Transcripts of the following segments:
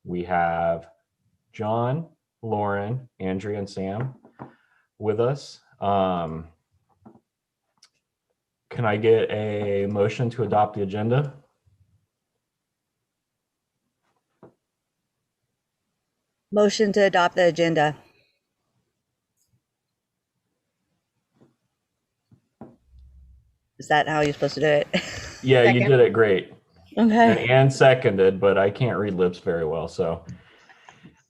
We have John, Lauren, Andrea, and Sam with us. Can I get a motion to adopt the agenda? Motion to adopt the agenda. Is that how you're supposed to do it? Yeah, you Second. did it great. Okay. And seconded, but I can't read lips very well. So,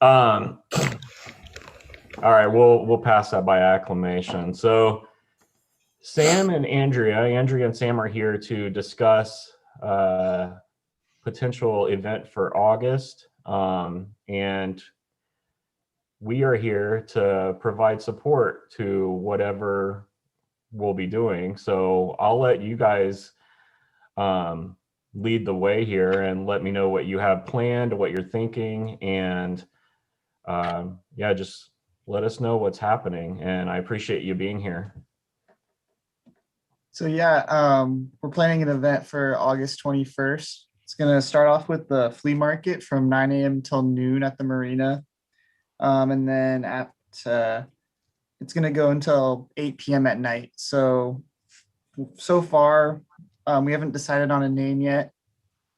all right, we'll pass that by acclamation. So, Sam and Andrea and Sam are here to discuss potential event for August, and we are here to provide support to whatever we'll be doing. So I'll let you guys lead the way here and let me know what you have planned, what you're thinking, and yeah, just let us know what's happening. And I appreciate you being here. So yeah, we're planning an event for August 21st. It's gonna start off with the flea market from 9 a.m. till noon at the marina. And then it's gonna go until 8 p.m. at night. So far, we haven't decided on a name yet.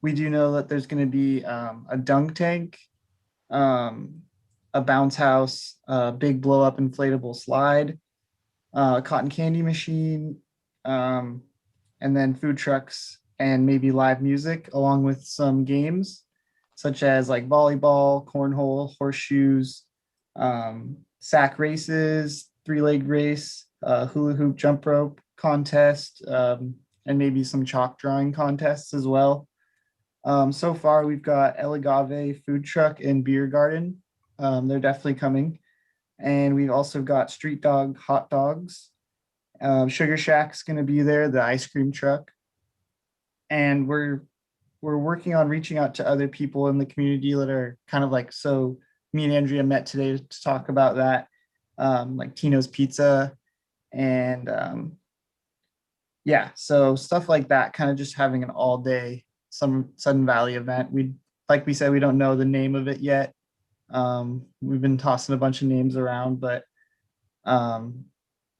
We do know that there's gonna be a dunk tank, a bounce house, a big blow up inflatable slide, a cotton candy machine, and then food trucks and maybe live music along with some games such as like volleyball, cornhole, horseshoes, sack races, three-leg race, hula hoop jump rope contest, and maybe some chalk drawing contests as well. So far, we've got El Agave food truck and beer garden. They're definitely coming. And we've also got street dog hot dogs. Sugar Shack's going to be there, the ice cream truck. And we're working on reaching out to other people in the community that are kind of like, so me and Andrea met today to talk about that, like Tino's Pizza and yeah, so stuff like that, kind of just having an all day some Sudden Valley event. Like we said, we don't know the name of it yet. We've been tossing a bunch of names around, but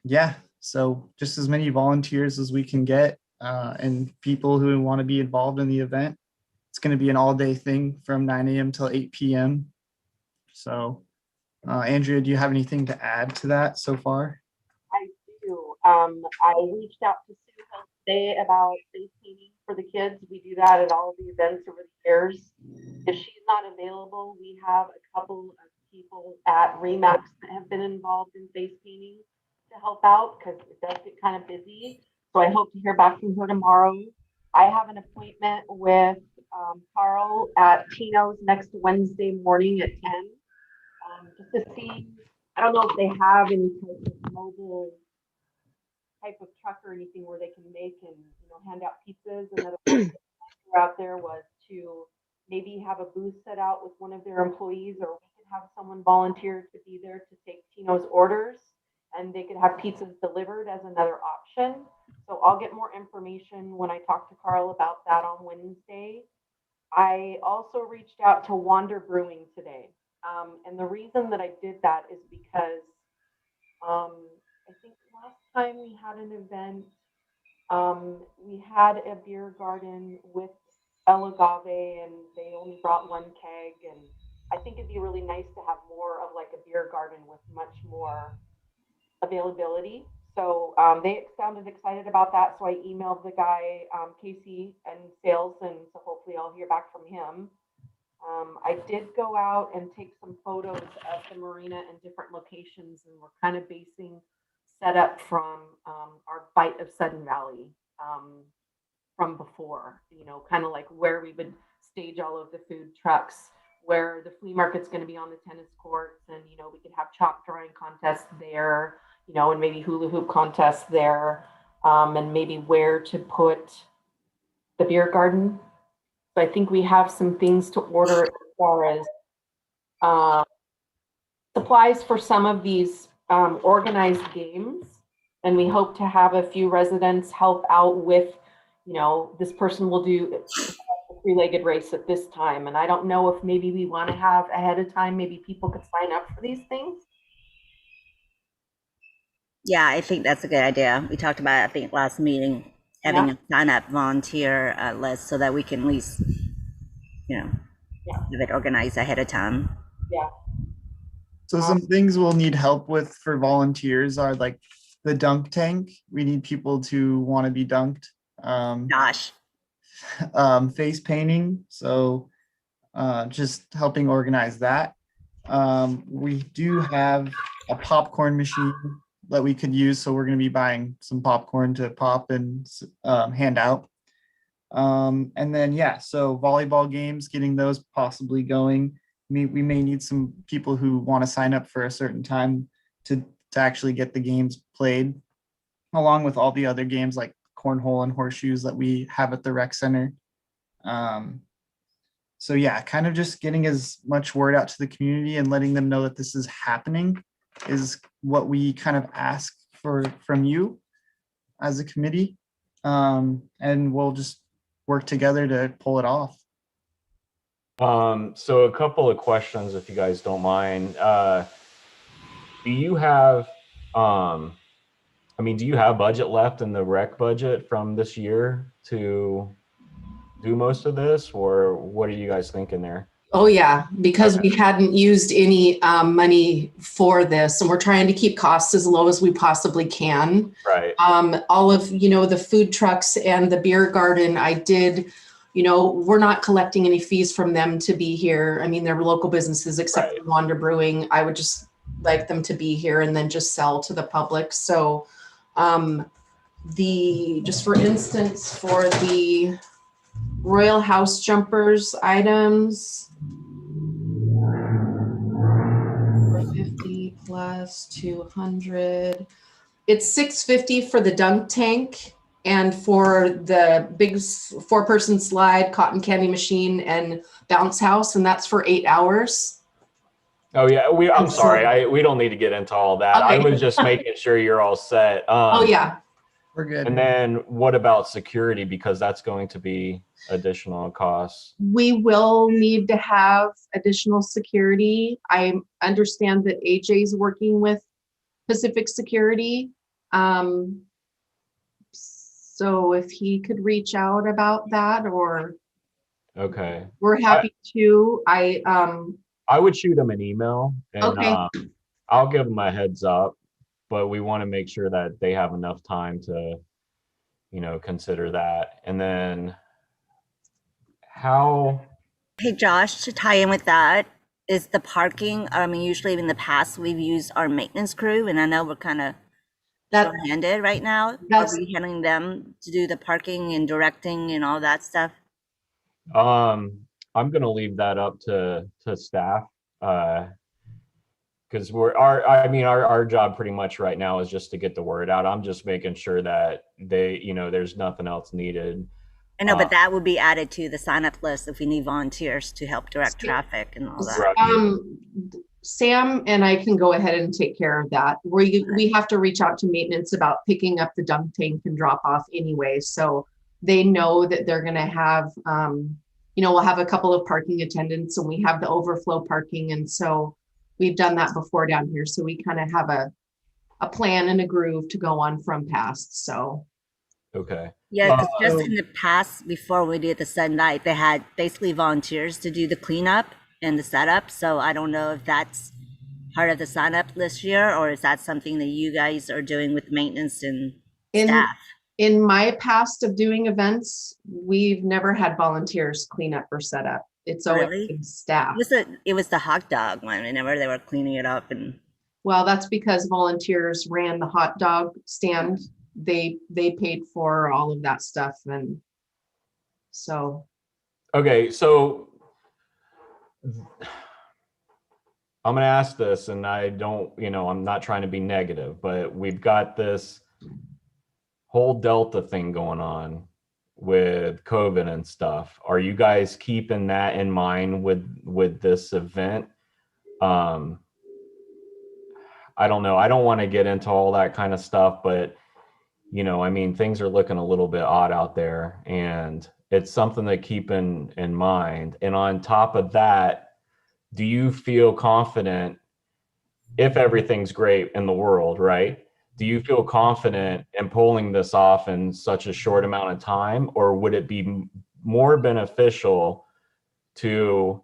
yeah, so just as many volunteers as we can get and people who want to be involved in the event. It's going to be an all day thing from 9 a.m. till 8 p.m. So, Andrea, do you have anything to add to that so far? I do. I reached out to Sue Hill today about face painting for the kids. We do that at all of the events over the years. If she's not available, we have a couple of people at Remax that have been involved in face painting to help out because it does get kind of busy. So I hope to hear back from her tomorrow. I have an appointment with Carl at Tino's next Wednesday morning at 10, just to see. I don't know if they have any type of mobile type of truck or anything where they can make and hand out pizzas. Another thing out there was to maybe have a booth set out with one of their employees, or we could have someone volunteer to be there to take Tino's orders, and they could have pizzas delivered as another option. So I'll get more information when I talk to Carl about that on Wednesday. I also reached out to Wander Brewing today. And the reason that I did that is because I think last time we had an event, we had a beer garden with El Agave and they only brought one keg. And I think it'd be really nice to have more of like a beer garden with much more availability. So they sounded excited about that. So I emailed the guy, Casey, and sales, and so hopefully I'll hear back from him. I did go out and take some photos of the marina in different locations, and we're kind of basing setup from our bite of Sudden Valley from before, kind of like where we would stage all of the food trucks, where the flea market's going to be on the tennis courts, and we could have chalk drawing contests there, and maybe hula hoop contests there, and maybe where to put the beer garden. So I think we have some things to order as far as supplies for some of these organized games, and we hope to have a few residents help out with, this person will do three-legged race at this time. And I don't know if maybe we want to have ahead of time, maybe people could sign up for these things. Yeah, I think that's a good idea. We talked about, I think, last meeting, having a sign up volunteer list so that we can at least, Yeah. have it organized ahead of time. Yeah. So some things we'll need help with for volunteers are like the dunk tank. We need people to want to be dunked. Gosh, Face painting. So just helping organize that. We do have a popcorn machine that we could use. So we're going to be buying some popcorn to pop and hand out. And then, yeah, so volleyball games, getting those possibly going. We may need some people who want to sign up for a certain time to actually get the games played, along with all the other games like cornhole and horseshoes that we have at the rec center. So yeah, kind of just getting as much word out to the community and letting them know that this is happening is what we kind of ask from you as a committee. And we'll just work together to pull it off. So a couple of questions, if you guys don't mind. Do you have, do you have budget left in the rec budget from this year to do most of this, or what are you guys thinking there? Oh yeah, because we hadn't used any money for this, and we're trying to keep costs as low as we possibly can. Right. All of, the food trucks and the beer garden, I did, we're not collecting any fees from them to be here. I mean, they're local businesses except for Wanda Brewing. I would just like them to be here and then just sell to the public. So just for instance, for the Royal House Jumpers items, 50 plus 200. It's $650 for the dunk tank, and for the big 4-person slide, cotton candy machine, and bounce house, and that's for 8 hours. Oh yeah, I'm sorry. We don't need to get into all that. Okay. I was just making sure you're all set. Oh yeah. We're good. And then what about security? Because that's going to be additional costs. We will need to have additional security. I understand that AJ's working with Pacific Security. So if he could reach out about that, or Okay. we're happy to. I would shoot them an email and Okay. I'll give them a heads up, but we want to make sure that they have enough time to, consider that. And then hey Josh, to tie in with that, is the parking. Usually in the past we've used our maintenance crew, and I know we're kind of short-handed right now. Are we handling them to do the parking and directing and all that stuff? I'm going to leave that up to staff. Because our job pretty much right now is just to get the word out. I'm just making sure that there's nothing else needed. I know, but that would be added to the sign-up list if we need volunteers to help direct traffic and all that. Right. Sam and I can go ahead and take care of that. We have to reach out to maintenance about picking up the dunk tank and drop off anyway. So they know that they're going to have, we'll have a couple of parking attendants, and we have the overflow parking. And so we've done that before down here. So we kind of have a plan and a groove to go on from past. So. Okay. Yeah, because just in the past, before we did the Sunday, they had basically volunteers to do the cleanup and the setup. So I don't know if that's part of the sign up this year, or is that something that you guys are doing with maintenance and staff? In my past of doing events, we've never had volunteers clean up or set up. It's always staff. It was the hot dog one. Whenever they were cleaning it up, and well, that's because volunteers ran the hot dog stand. They paid for all of that stuff, and so. Okay, so I'm going to ask this, and I don't, I'm not trying to be negative, but we've got this whole Delta thing going on with COVID and stuff. Are you guys keeping that in mind with this event? I don't know. I don't want to get into all that kind of stuff, but things are looking a little bit odd out there, and it's something to keep in mind. And on top of that, do you feel confident if everything's great in the world, right? Do you feel confident in pulling this off in such a short amount of time, or would it be more beneficial to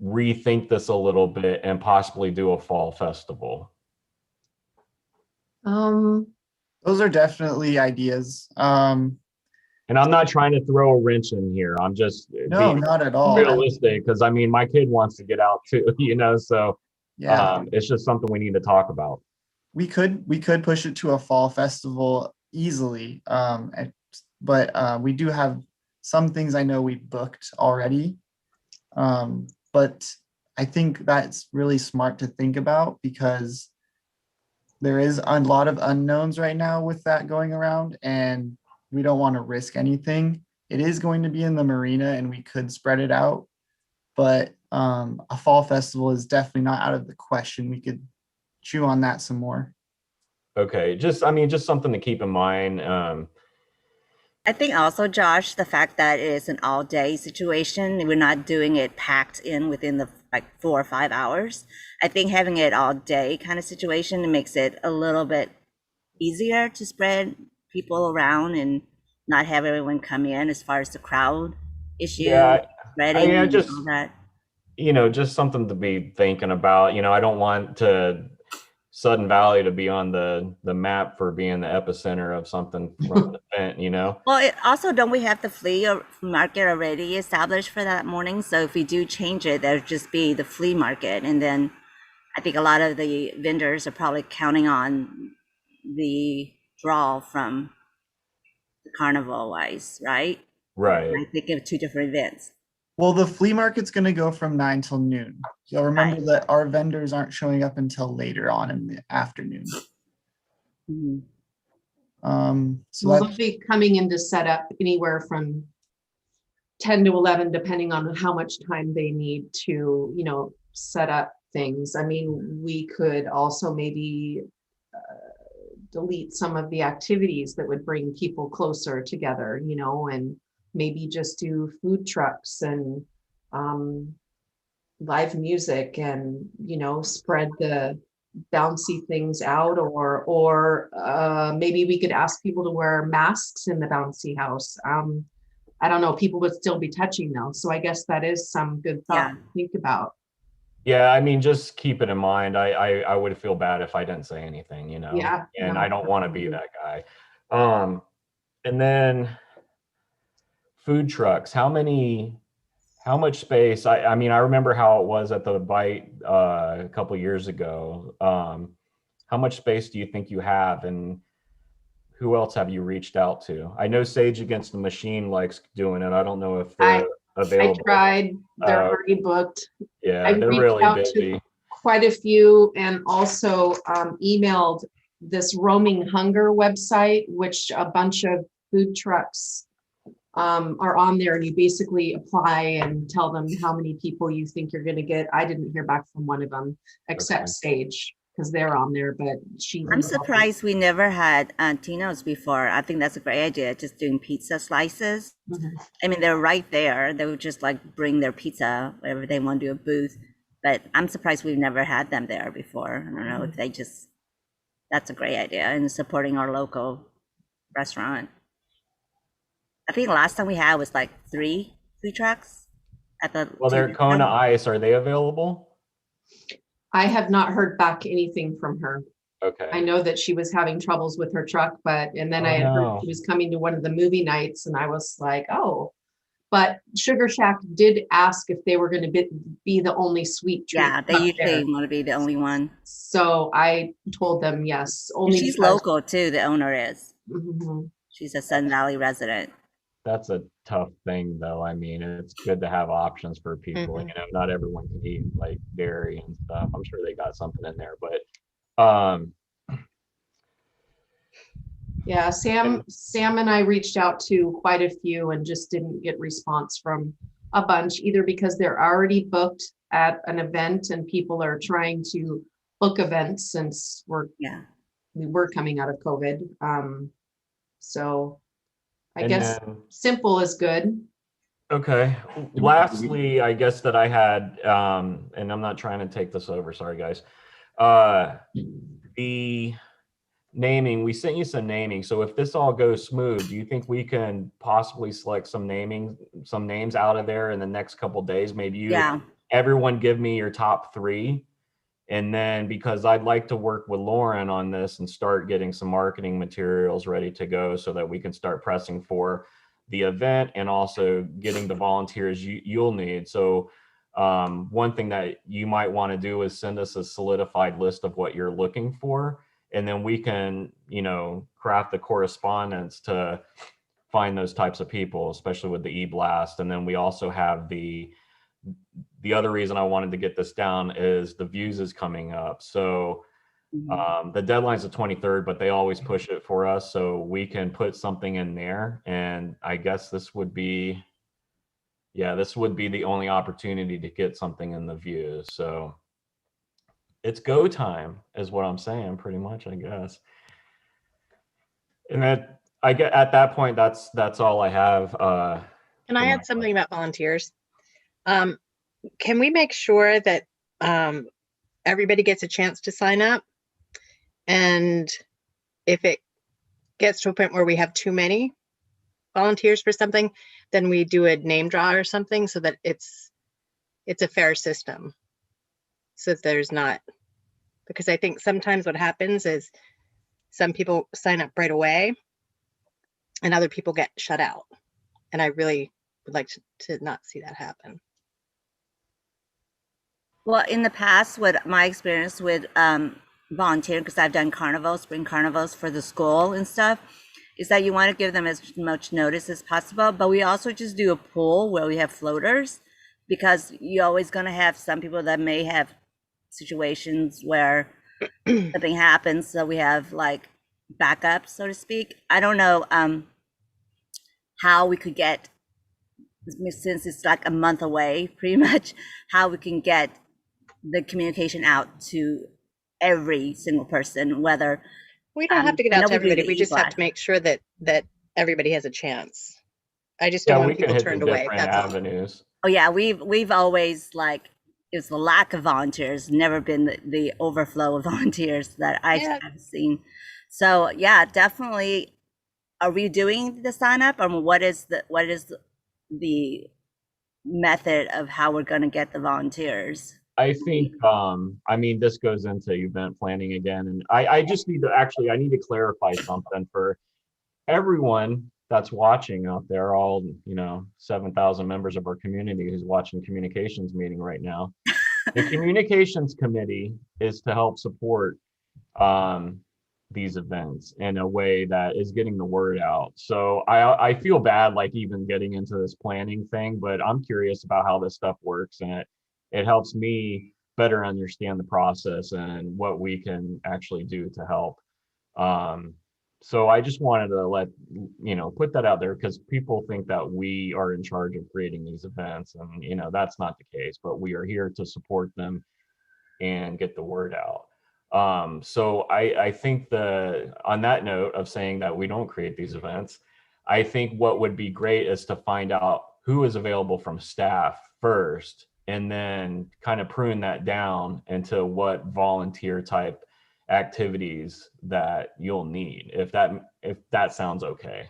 rethink this a little bit and possibly do a fall festival? Those are definitely ideas. And I'm not trying to throw a wrench in here. I'm just No, being not at all. realistic, because I mean, my kid wants to get out too, so Yeah, it's just something we need to talk about. we could push it to a fall festival easily. But we do have some things I know we've booked already. But I think that's really smart to think about because there is a lot of unknowns right now with that going around, and we don't want to risk anything. It is going to be in the marina, and we could spread it out, but a fall festival is definitely not out of the question. We could chew on that some more. Okay, just something to keep in mind. I think also, Josh, the fact that it is an all day situation, we're not doing it packed in within the like 4 or 5 hours. I think having it all day kind of situation makes it a little bit easier to spread people around and not have everyone come in as far as the crowd issue, Yeah, spreading I and just all that. just something to be thinking about. I don't want Sudden Valley to be on the map for being the epicenter of something from an event. Well, also, don't we have the flea market already established for that morning? So if we do change it, there'll just be the flea market. And then I think a lot of the vendors are probably counting on the draw from the carnival wise, right? Right. I think of two different events. Well, the flea market's going to go from 9 till noon. You'll remember Right. that our vendors aren't showing up until later on in the afternoon. Mhm. So Well, that's they'll be coming in to set up anywhere from 10 to 11, depending on how much time they need to, set up things. I mean, we could also maybe delete some of the activities that would bring people closer together, and maybe just do food trucks and live music and, spread the bouncy things out, or maybe we could ask people to wear masks in the bouncy house. I don't know, people would still be touching though. So I guess that is some good thought Yeah. to think about. Yeah, I mean, just keep it in mind. I would feel bad if I didn't say anything, Yeah, and no, I don't want to be absolutely. that guy. And then food trucks, how much space? I mean, I remember how it was at the Bite a couple years ago. How much space do you think you have, and who else have you reached out to? I know Sage Against the Machine likes doing it. I don't know if I they're I available. tried, they're Uh, already booked. I yeah, they're reached really out to busy. quite a few and also emailed this Roaming Hunger website, which a bunch of food trucks are on there, and you basically apply and tell them how many people you think you're going to get. I didn't hear back from one of them except Okay. Sage, because they're on there, but she I'm emailed me. surprised we never had Tino's before. I think that's a great idea, just doing pizza slices. Mhm. I mean, they're right there. They would just like bring their pizza wherever they want to do a booth. But I'm surprised we've never had them there before. I don't know if they just, that's a great idea, and supporting our local restaurant. I think the last time we had was like 3 food trucks at the. Well, they're Kona Ice. Are they available? I have not heard back anything from her. I Okay. know that she was having troubles with her truck, and then Oh, I had heard no. she was coming to one of the movie nights, and I was like, oh. But Sugar Shack did ask if they were going to be the only sweet treat Yeah, they up usually there. want to be the only one. So I told them yes, And only she's because. local too, the owner is. Mhm. She's a Sun Valley resident. That's a tough thing, though. I mean, it's good to have options for people. Mhm. Not everyone can eat like dairy and stuff. I'm sure they got something in there, but Yeah, Sam and I reached out to quite a few and just didn't get response from a bunch, either because they're already booked at an event and people are trying to book events since Yeah. we were coming out of COVID. So I And guess then- simple is good. Okay. Lastly, I guess that I had, and I'm not trying to take this over, sorry guys. The naming, we sent you some naming. So if this all goes smooth, do you think we can possibly select some names out of there in the next couple days? Maybe Yeah. everyone give me your top 3. And then because I'd like to work with Lauren on this and start getting some marketing materials ready to go so that we can start pressing for the event and also getting the volunteers you'll need. So one thing that you might want to do is send us a solidified list of what you're looking for. And then we can, craft the correspondence to find those types of people, especially with the e-blast. And then we also have the other reason I wanted to get this down is the views is coming up. So the deadline's the 23rd, but they always push it for us. So we can put something in there. And I guess this would be the only opportunity to get something in the views. So it's go time is what I'm saying pretty much, I guess. And that I get at that point, that's all I have. Can I for add my something about volunteers? Can we make sure that everybody gets a chance to sign up? And if it gets to a point where we have too many volunteers for something, then we do a name draw or something so that it's a fair system. So that there's not, because I think sometimes what happens is some people sign up right away and other people get shut out. And I really would like to not see that happen. Well, in the past, what my experience with volunteering, because I've done carnivals, spring carnivals for the school and stuff, is that you want to give them as much notice as possible. But we also just do a pool where we have floaters, because you're always going to have some people that may have situations where something happens. So we have like backup, so to speak. I don't know how we could get, since it's like a month away, pretty much, how we can get the communication out to every single person, whether We don't have to get I out know to we do everybody. the We just have e-blast. to make sure that everybody has a chance. I just don't Yeah, we want can people hit the turned away. different That's all. avenues. Oh yeah, we've always, like, it's the lack of volunteers, never been the overflow of volunteers that I've Yeah. seen. So yeah, definitely. Are we doing the sign up, or what is the method of how we're going to get the volunteers? I think, this goes into event planning again, and I just need I need to clarify something for everyone that's watching out there, all, 7,000 members of our community who's watching communications meeting right now. The communications committee is to help support these events in a way that is getting the word out. So I feel bad, like, even getting into this planning thing, but I'm curious about how this stuff works, and it helps me better understand the process and what we can actually do to help. So I just wanted to put that out there, because people think that we are in charge of creating these events, and that's not the case, but we are here to support them and get the word out. So I think on that note of saying that we don't create these events, I think what would be great is to find out who is available from staff first, and then kind of prune that down into what volunteer type activities that you'll need, if that sounds okay.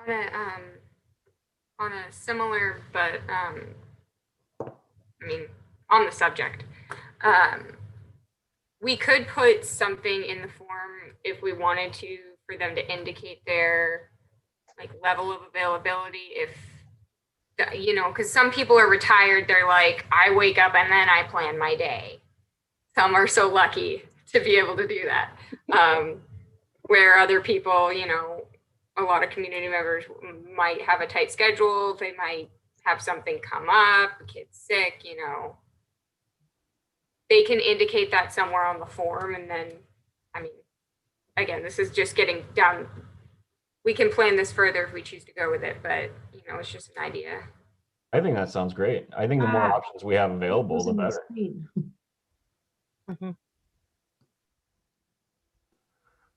On a similar, but on the subject, we could put something in the form if we wanted to, for them to indicate their level of availability. If because some people are retired, they're like, I wake up and then I plan my day. Some are so lucky to be able to do that. Where other people, a lot of community members might have a tight schedule. They might have something come up, a kid's sick, They can indicate that somewhere on the form. And then, again, this is just getting down. We can plan this further if we choose to go with it, but, it's just an idea. I think that sounds great. I think the more options we have available, the better.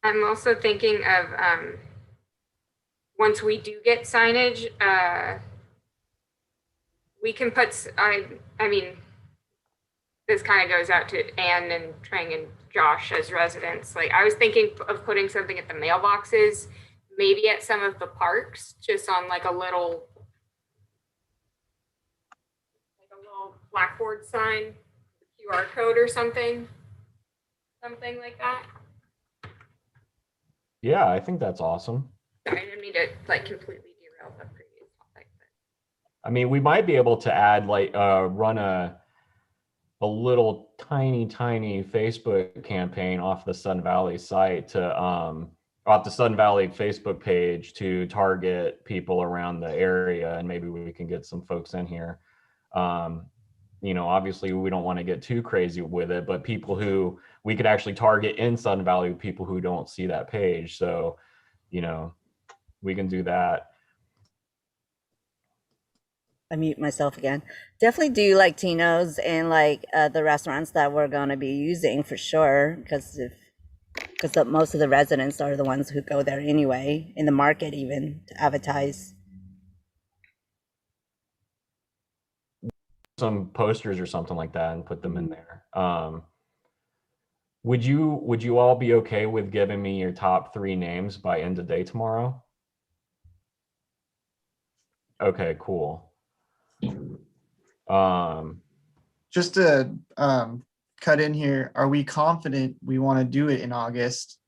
I'm also thinking of once we do get signage, we can put. I mean, this kind of goes out to Anne and Trang and Josh as residents. Like I was thinking of putting something at the mailboxes, maybe at some of the parks, just on like a little blackboard sign, QR code or something like that. Yeah, I think that's awesome. Sorry, I didn't mean to like completely derail the previous topic. I mean, we might be able to add like run a little tiny Facebook campaign off the Sun Valley site to off the Sun Valley Facebook page to target people around the area, and maybe we can get some folks in here. You know, obviously we don't want to get too crazy with it, but people who we could actually target in Sun Valley, people who don't see that page. So, you know, we can do that. I mute myself again. Definitely do like Tino's and like the restaurants that we're gonna be using for sure, because most of the residents are the ones who go there anyway, in the market even to advertise. Some posters or something like that and put them in there. Would you all be okay with giving me your top 3 names by end of day tomorrow? Okay, cool. Just to cut in here, are we confident we want to do it in August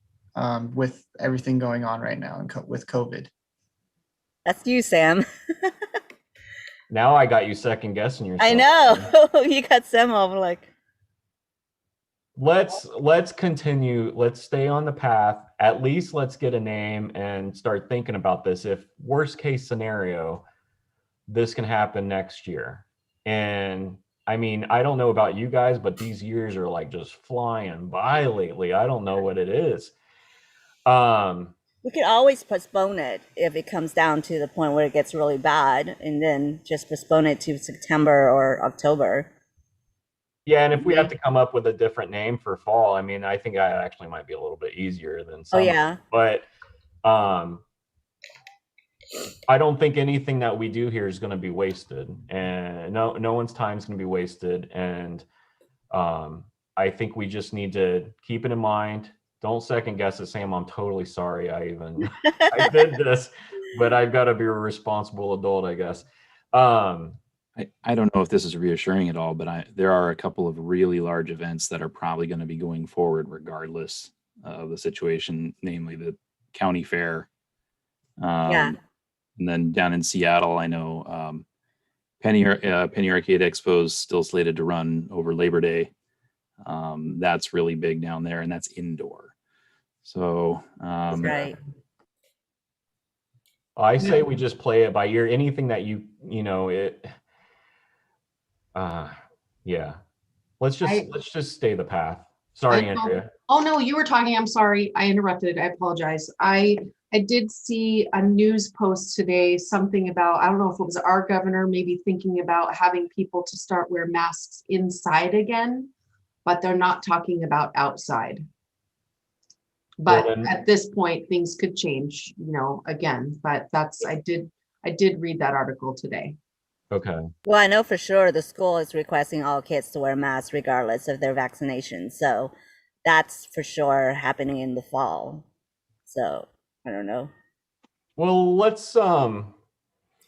with everything going on right now and with COVID? That's you, Sam. Now I got you second guessing yourself. I know. You got Sam over like. Let's continue. Let's stay on the path. At least let's get a name and start thinking about this. If worst case scenario, this can happen next year. And I mean, I don't know about you guys, but these years are like just flying by lately. I don't know what it is. We could always postpone it if it comes down to the point where it gets really bad, and then just postpone it to September or October. Yeah, and if we have to come up with a different name for fall, I mean, I think that actually might be a little bit easier than summer. Oh yeah. But I don't think anything that we do here is going to be wasted, and no one's time is going to be wasted. And I think we just need to keep it in mind. Don't second guess it, Sam. I'm totally sorry I did this, but I've got to be a responsible adult, I guess. I don't know if this is reassuring at all, but there are a couple of really large events that are probably going to be going forward regardless of the situation, namely the county fair. Yeah. And then down in Seattle, I know Penny Arcade Expo is still slated to run over Labor Day. That's really big down there, and that's indoor. So Right. I say we just play it by ear. Anything that you know it. Yeah. Let's just stay the path. Sorry, Andrea. Oh no, you were talking. I'm sorry. I interrupted. I apologize. I did see a news post today, something about, I don't know if it was our governor maybe thinking about having people to start wear masks inside again, but they're not talking about outside. But Well, then- at this point, things could change, you know, again, but I did read that article today. Okay. Well, I know for sure the school is requesting all kids to wear masks regardless of their vaccination. So that's for sure happening in the fall. So I don't know. Well, let's But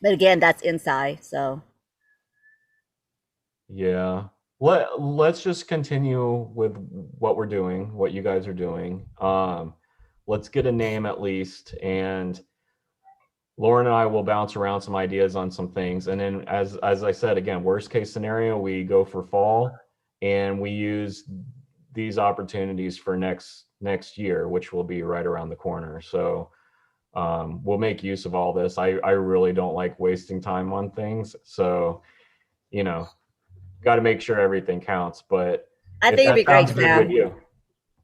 again, that's inside. So yeah. Let's just continue with what we're doing, what you guys are doing. Let's get a name at least, and Lauren and I will bounce around some ideas on some things. And then as I said, again, worst case scenario, we go for fall and we use these opportunities for next year, which will be right around the corner. So we'll make use of all this. I really don't like wasting time on things. So, you know, got to make sure everything counts. But I if think it'd that be great, sounds good Sam. with you.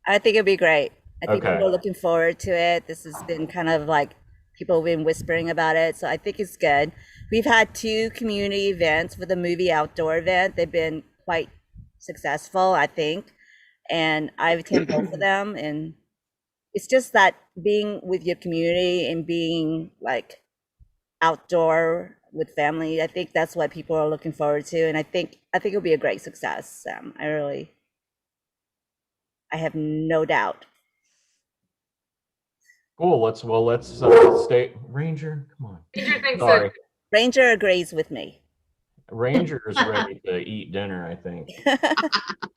I think it'd be great. I think Okay. people are looking forward to it. This has been kind of like people have been whispering about it. So I think it's good. We've had 2 community events with a movie outdoor event. They've been quite successful, I think. And I've attended both of them, and it's just that being with your community and being like outdoor with family, I think that's what people are looking forward to, and I think it'll be a great success. I have no doubt. Cool. Let's stay. Ranger, come on. Ranger thinks Sorry. that Ranger agrees with me. Ranger is ready to eat dinner, I think,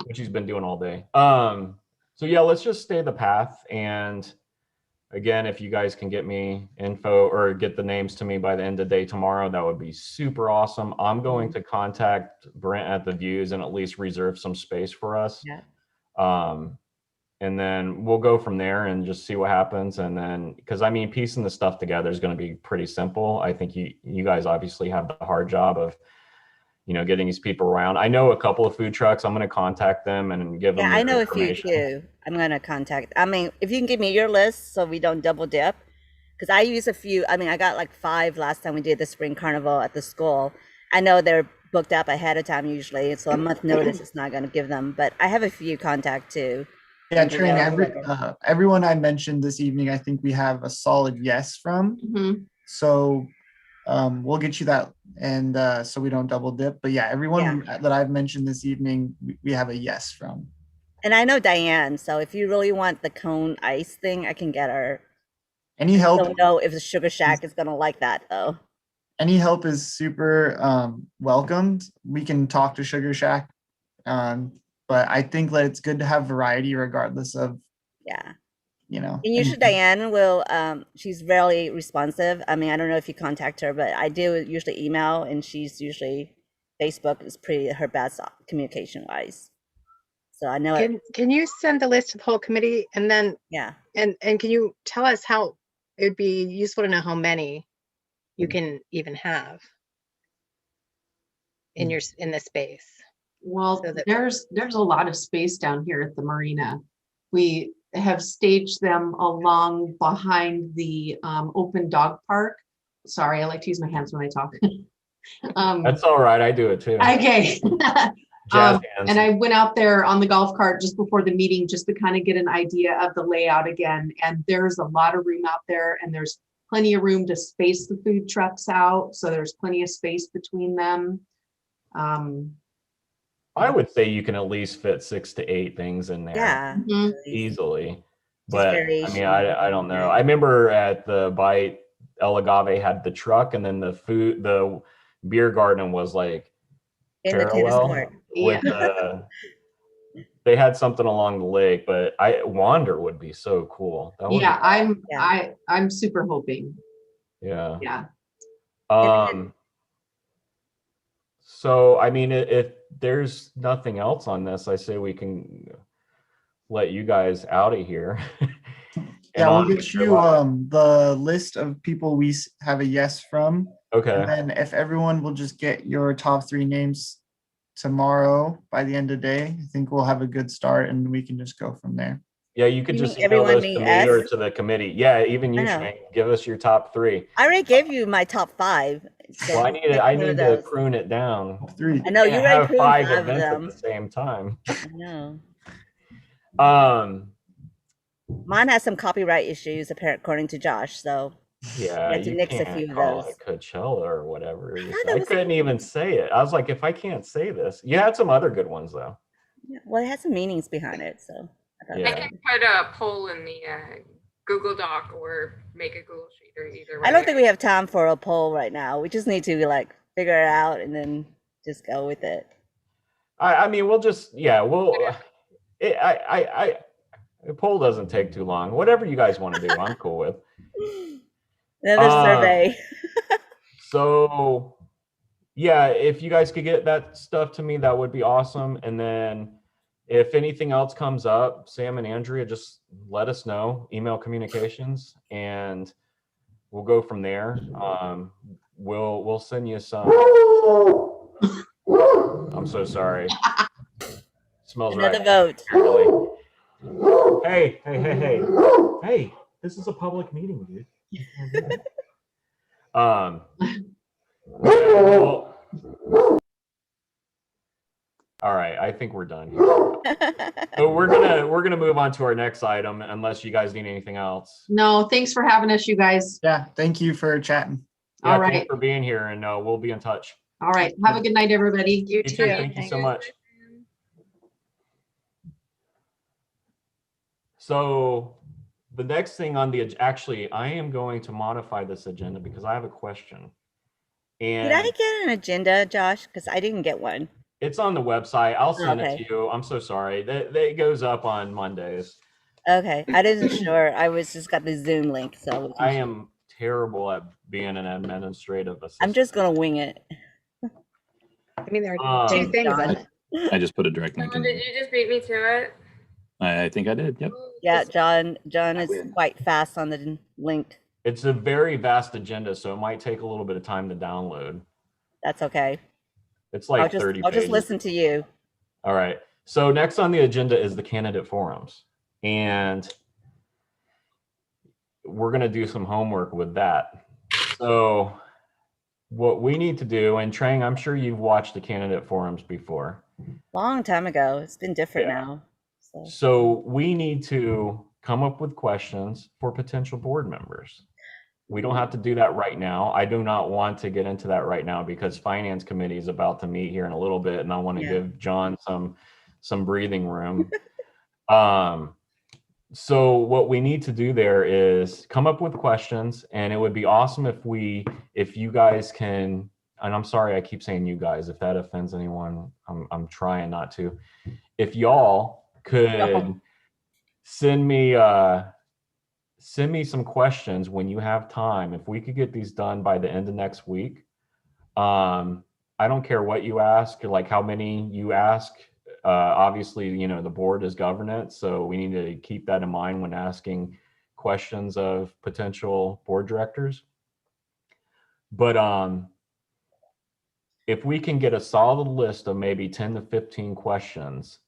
which he's been doing all day. So yeah, let's just stay the path. And again, if you guys can get me info or get the names to me by the end of the day tomorrow, that would be super awesome. I'm going to contact Brent at the Views and at least reserve some space for us. Yeah. And then we'll go from there and just see what happens. And then, because I mean, piecing the stuff together is going to be pretty simple. I think you guys obviously have the hard job of, getting these people around. I know a couple of food trucks. I'm going to contact them and give them. Yeah, I know a few information. too. I'm gonna contact. I mean, if you can give me your list so we don't double dip, because I use a few. I mean, I got like 5 last time we did the spring carnival at the school. I know they're booked up ahead of time usually, so a month notice is not gonna give them. But I have a few contact too. Yeah, Trin, everyone I mentioned this evening, I think we have a solid yes from. Mhm. So we'll get you that, and so we don't double dip. But yeah, everyone that I've mentioned this evening, we have a yes from. And I know Diane, so if you really want the cone ice thing, I can get her. Any I help? don't know if the Sugar Shack is gonna like that though. Any help is super welcomed. We can talk to Sugar Shack, but I think that it's good to have variety regardless of, Yeah. And usually Diane will, she's very responsive. I mean, I don't know if you contact her, but I do usually email, and she's usually, Facebook is pretty her best communication wise. So I know it, Can you send the list to the whole committee, and then, yeah. and can you tell us how, it'd be useful to know how many you can even have in the space? Well, So that- there's a lot of space down here at the marina. We have staged them along behind the open dog park. Sorry, I like to use my hands when I talk. That's all right. I do it too. Okay. Jazz hands. And I went out there on the golf cart just before the meeting just to kind of get an idea of the layout again. And there's a lot of room out there, and there's plenty of room to space the food trucks out. So there's plenty of space between them. I would say you can at least fit 6 to 8 things in there. Yeah. Mhm. Easily. But I variation. mean, I don't know. I remember at the Bite, El Agave had the truck, and then the beer garden was like In the tennis parallel court. with they had something along the lake, but Wander would be so cool. That would Yeah, Yeah. I'm super hoping. yeah. Yeah. So I mean, if there's nothing else on this, I say we can let you guys out of here. Yeah, we'll get you the list of people we have a yes from. Okay. And then if everyone will just get your top 3 names tomorrow by the end of the day, I think we'll have a good start, and we can just go from there. Yeah, you could You just mean email everyone those to meet me or us? to the committee. Yeah, even you, I know. Shane. Give us your top 3. I already gave you my top 5. So Well, I pick need one of to those. prune it down. Top 3. I know you Can't already have proved 5 5 of events at them. the same time. I know. Um, Mine has some copyright issues, apparently, according to Josh. So yeah, had to you nix a can't few of call those. it Coachella or whatever. thought that I was- couldn't even say it. I was like, if I can't say this, you had some other good ones though. Yeah, well, it has some meanings behind it. So I thought Yeah. I can put a poll in the Google Doc or make a Google Sheet or either way. I don't think we have time for a poll right now. We just need to like figure it out and then just go with it. I mean, we'll just a poll doesn't take too long. Whatever you guys want to do, I'm cool with. Another survey. So yeah, if you guys could get that stuff to me, that would be awesome. And then if anything else comes up, Sam and Andrea, just let us know, email communications, and we'll go from there. We'll send you some. I'm so sorry. Smells Another right. vote. Really. Hey, this is a public meeting, dude. You can't do that. Well, All right, I think we're done here. So we're gonna move on to our next item unless you guys need anything else. No, thanks for having us, you guys. Yeah, thank you for chatting. Yeah, All thanks right. for being here, and we'll be in touch. All right. Have a good night, everybody. You You too. too. Thank you so Thanks. much. So the next thing on the actually, I am going to modify this agenda because I have a question. Did I And get an agenda, Josh? Because I didn't get one. it's on the website. I'll send it Okay. to you. I'm so sorry. That goes up on Mondays. Okay, I wasn't sure. I was just got the Zoom link, so we can I am terrible at being an administrative assistant. I'm just gonna wing it. I mean, there are two Um, things on John. it. I just put a direct link John, in. did you just beat me to it? I think I did. Yep. Yeah, John is quite fast on the link. It's a very vast agenda, so it might take a little bit of time to download. That's okay. It's like 30 I'll just pages. listen to you. All right. So next on the agenda is the candidate forums. And we're going to do some homework with that. So what we need to do, and Trang, I'm sure you've watched the candidate forums before. Long time ago. It's been different Yeah. now. So So we need to come up with questions for potential board members. We don't have to do that right now. I do not want to get into that right now because finance committee is about to meet here in a little bit, and I want to Yeah. give John some breathing room. So what we need to do there is come up with questions, and it would be awesome if you guys can, and I'm sorry I keep saying you guys, if that offends anyone, I'm trying not to. If y'all could send me some questions when you have time. If we could get these done by the end of next week, I don't care what you ask, like how many you ask. Obviously, the board is governance, so we need to keep that in mind when asking questions of potential board directors. But if we can get a solid list of maybe 10 to 15 questions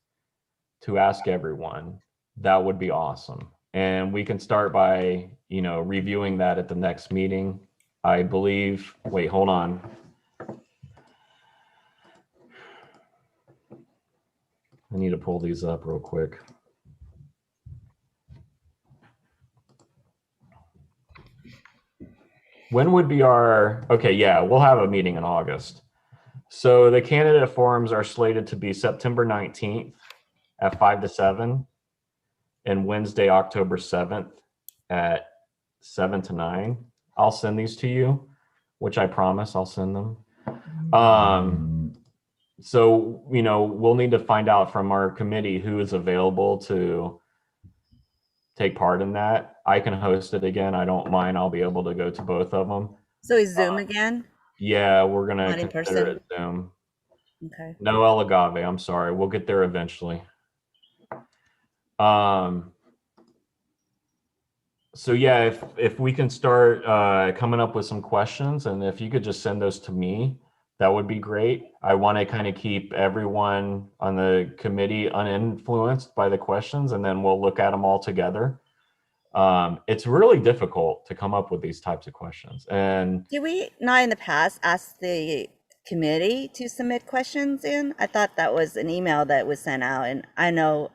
to ask everyone, that would be awesome. And we can start by, reviewing that at the next meeting. I believe, wait, hold on. I need to pull these up real quick. When would be okay, yeah, we'll have a meeting in August. So the candidate forums are slated to be September 19th at 5 to 7 and Wednesday, October 7th at 7 to 9. I'll send these to you, which I promise I'll send them. So, we'll need to find out from our committee who is available to take part in that. I can host it again. I don't mind. I'll be able to go to both of them. So is Zoom again? Yeah, we're going to Not in consider person? it Zoom. Okay. No El Agave. I'm sorry. We'll get there eventually. So yeah, if we can start coming up with some questions, and if you could just send those to me, that would be great. I want to kind of keep everyone on the committee uninfluenced by the questions, and then we'll look at them all together. It's really difficult to come up with these types of questions. And Did we not in the past ask the committee to submit questions in? I thought that was an email that was sent out, and I know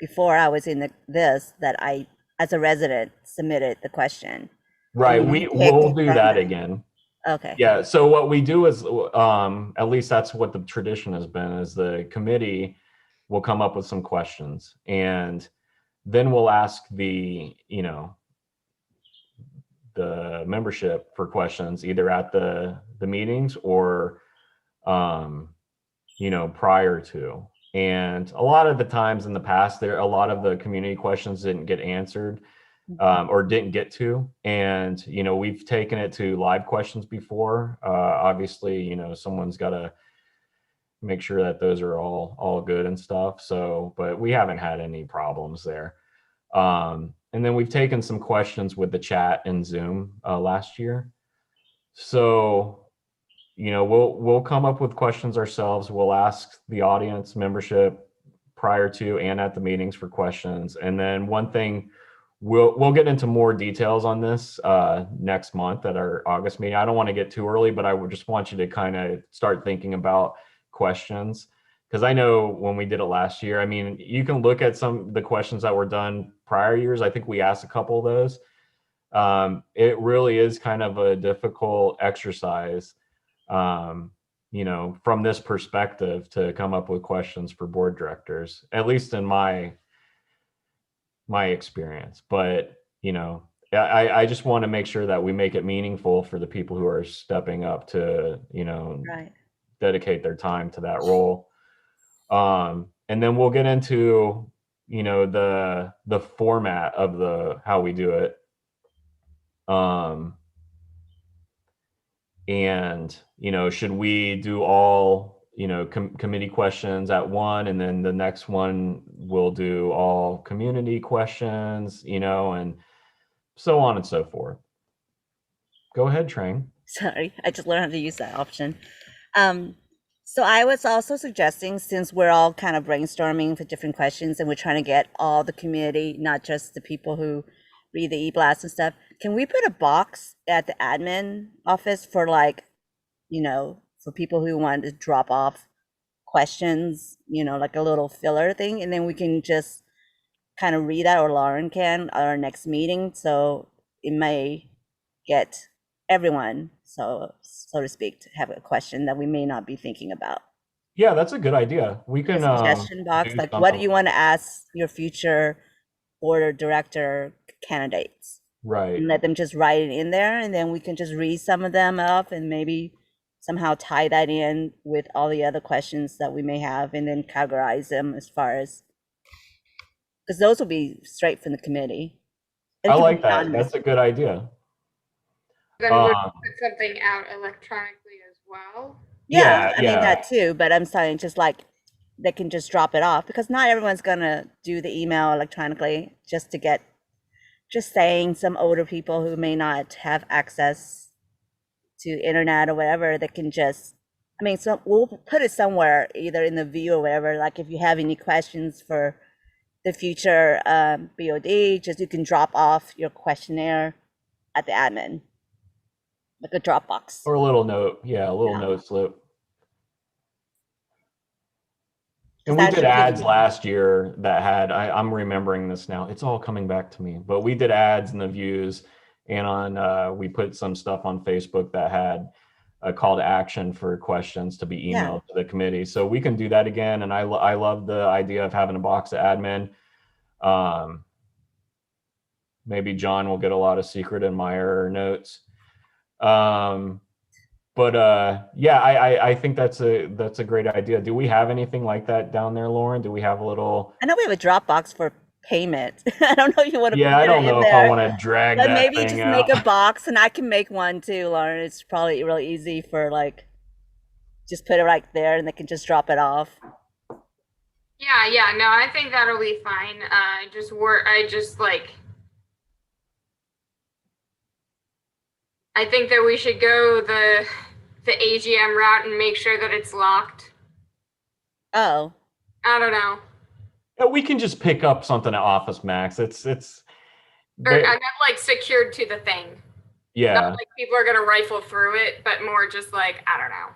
before I was in this that I, as a resident, submitted the question. right, And we'll picked do from that them. again. Okay. Yeah, so what we do is, at least that's what the tradition has been, is the committee will come up with some questions, and then we'll ask the membership for questions either at the meetings or, prior to. And a lot of the times in the past, a lot of the community questions didn't get answered. Or didn't get to, and we've taken it to live questions before. Obviously, someone's got to make sure that those are all good and stuff. So, but we haven't had any problems there. And then we've taken some questions with the chat in Zoom last year. So, we'll come up with questions ourselves. We'll ask the audience membership prior to and at the meetings for questions, and then one thing. We'll get into more details on this next month at our August meeting. I don't want to get too early, but I would just want you to kind of start thinking about questions, because I know when we did it last year, I mean, you can look at some of the questions that were done prior years. I think we asked a couple of those. It really is kind of a difficult exercise, you know, from this perspective to come up with questions for board directors, at least in my experience. But, you know, I just want to make sure that we make it meaningful for the people who are stepping up to, you know, Right. dedicate their time to that role. And then we'll get into, you know, the format of how we do it. And, you know, should we do all, you know, committee questions at one, and then the next one we'll do all community questions, you know, and so on and so forth. Go ahead, Trang. Sorry, I just learned how to use that option. So I was also suggesting, since we're all kind of brainstorming for different questions and we're trying to get all the community, not just the people who read the e-blast and stuff, can we put a box at the admin office for, like, you know, for people who want to drop off questions, you know, like a little filler thing, and then we can just kind of read that, or Lauren can, at our next meeting, so it may get everyone, so to speak, to have a question that we may not be thinking about. Yeah, that's a good idea. We A can suggestion box, do like, what do something. you want to ask your future board or director candidates? Right. And let them just write it in there, and then we can just read some of them up and maybe somehow tie that in with all the other questions that we may have, and then categorize them as far as, because those will be straight from the committee. It I can be like that. anonymous. That's a good idea. Then we'll Um, put something out electronically as well. Yeah, I yeah. mean that too, but I'm saying just like they can just drop it off, because not everyone's gonna do the email electronically, just to get, just saying some older people who may not have access to internet or whatever, they can just, I mean, so we'll put it somewhere, either in the view or whatever, like if you have any questions for the future BOD, just you can drop off your questionnaire at the admin, like a Dropbox. Or a little note. Yeah, a little Yeah. note slip. And That we did should be- ads last year that had, I'm remembering this now. It's all coming back to me. But we did ads in the views, and on we put some stuff on Facebook that had a call to action for questions to be Yeah. emailed to the committee. So we can do that again. And I love the idea of having a box of admin. Maybe John will get a lot of secret admirer notes. But yeah, I think that's a great idea. Do we have anything like that down there, Lauren? Do we have a little? I know we have a Dropbox for payment. I don't know if you want to Yeah, put I it don't in know if I there, want to drag but that maybe thing just out. make a box, and I can make one too, Lauren. It's probably really easy for, like, just put it right there and they can just drop it off. Yeah, no, I think that'll be fine. I think that we should go the AGM route and make sure that it's locked. Oh, I don't know. Yeah, we can just pick up something at Office Max. It's Or they- I meant like secured to the thing. yeah. Not like people are gonna rifle through it, but more just like, I don't know.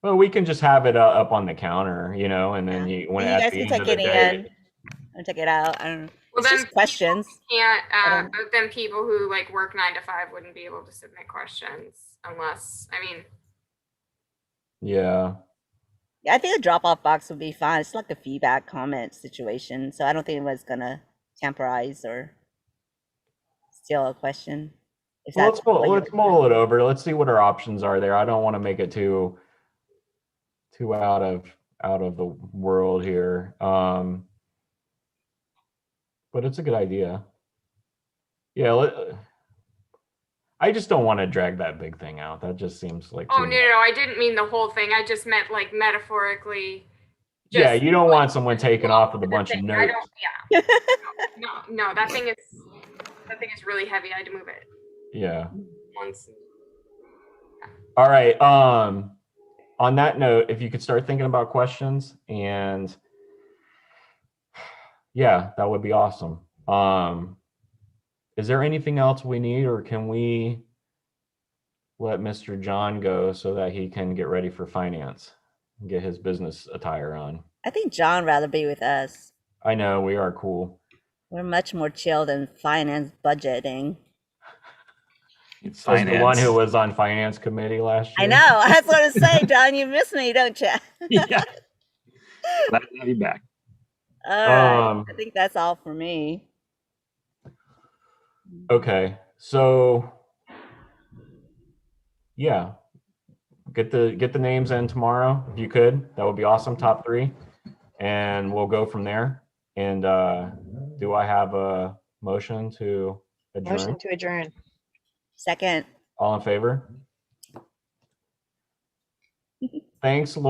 Well, we can just have it up on the counter, you know, and then yeah. when You at guys the can end of take the it day, in or take it out. I don't know. Well, It's then just questions. Can't, I don't- but then people who like work 9 to 5 wouldn't be able to submit questions unless, I mean, yeah. Yeah, I think a drop-off box would be fine. It's like a feedback comment situation, so I don't think anyone's gonna tamperize or steal a question. If Well, that's what let's mull it over. Let's see what our options are there. I don't want to make it too out of the world here. But it's a good idea. Yeah, I just don't want to drag that big thing out. That just seems like oh too no, much. no, I didn't mean the whole thing. I just meant like metaphorically. Yeah, just, you don't like, want someone taking off with a the bunch of thing. I notes. don't, yeah. No, that thing is really heavy. I had to move it Yeah. once. All right. On that note, if you could start thinking about questions, and yeah, that would be awesome. Is there anything else we need, or can we let Mr. John go so that he can get ready for finance? get his business attire on. I think John rather be with us. I know we are cool. We're much more chill than finance budgeting. It's As the one who finance. was on finance committee last I year. know. That's what I'm saying, John. You miss me, don't you? Yeah. Glad to have you back. All right. Um, I think that's all for me. Okay, so yeah, get the names in tomorrow if you could. That would be awesome. Top 3, and we'll go from there. And do I have a motion to adjourn? Motion to adjourn. Second. All in favor? Thanks, Lauren.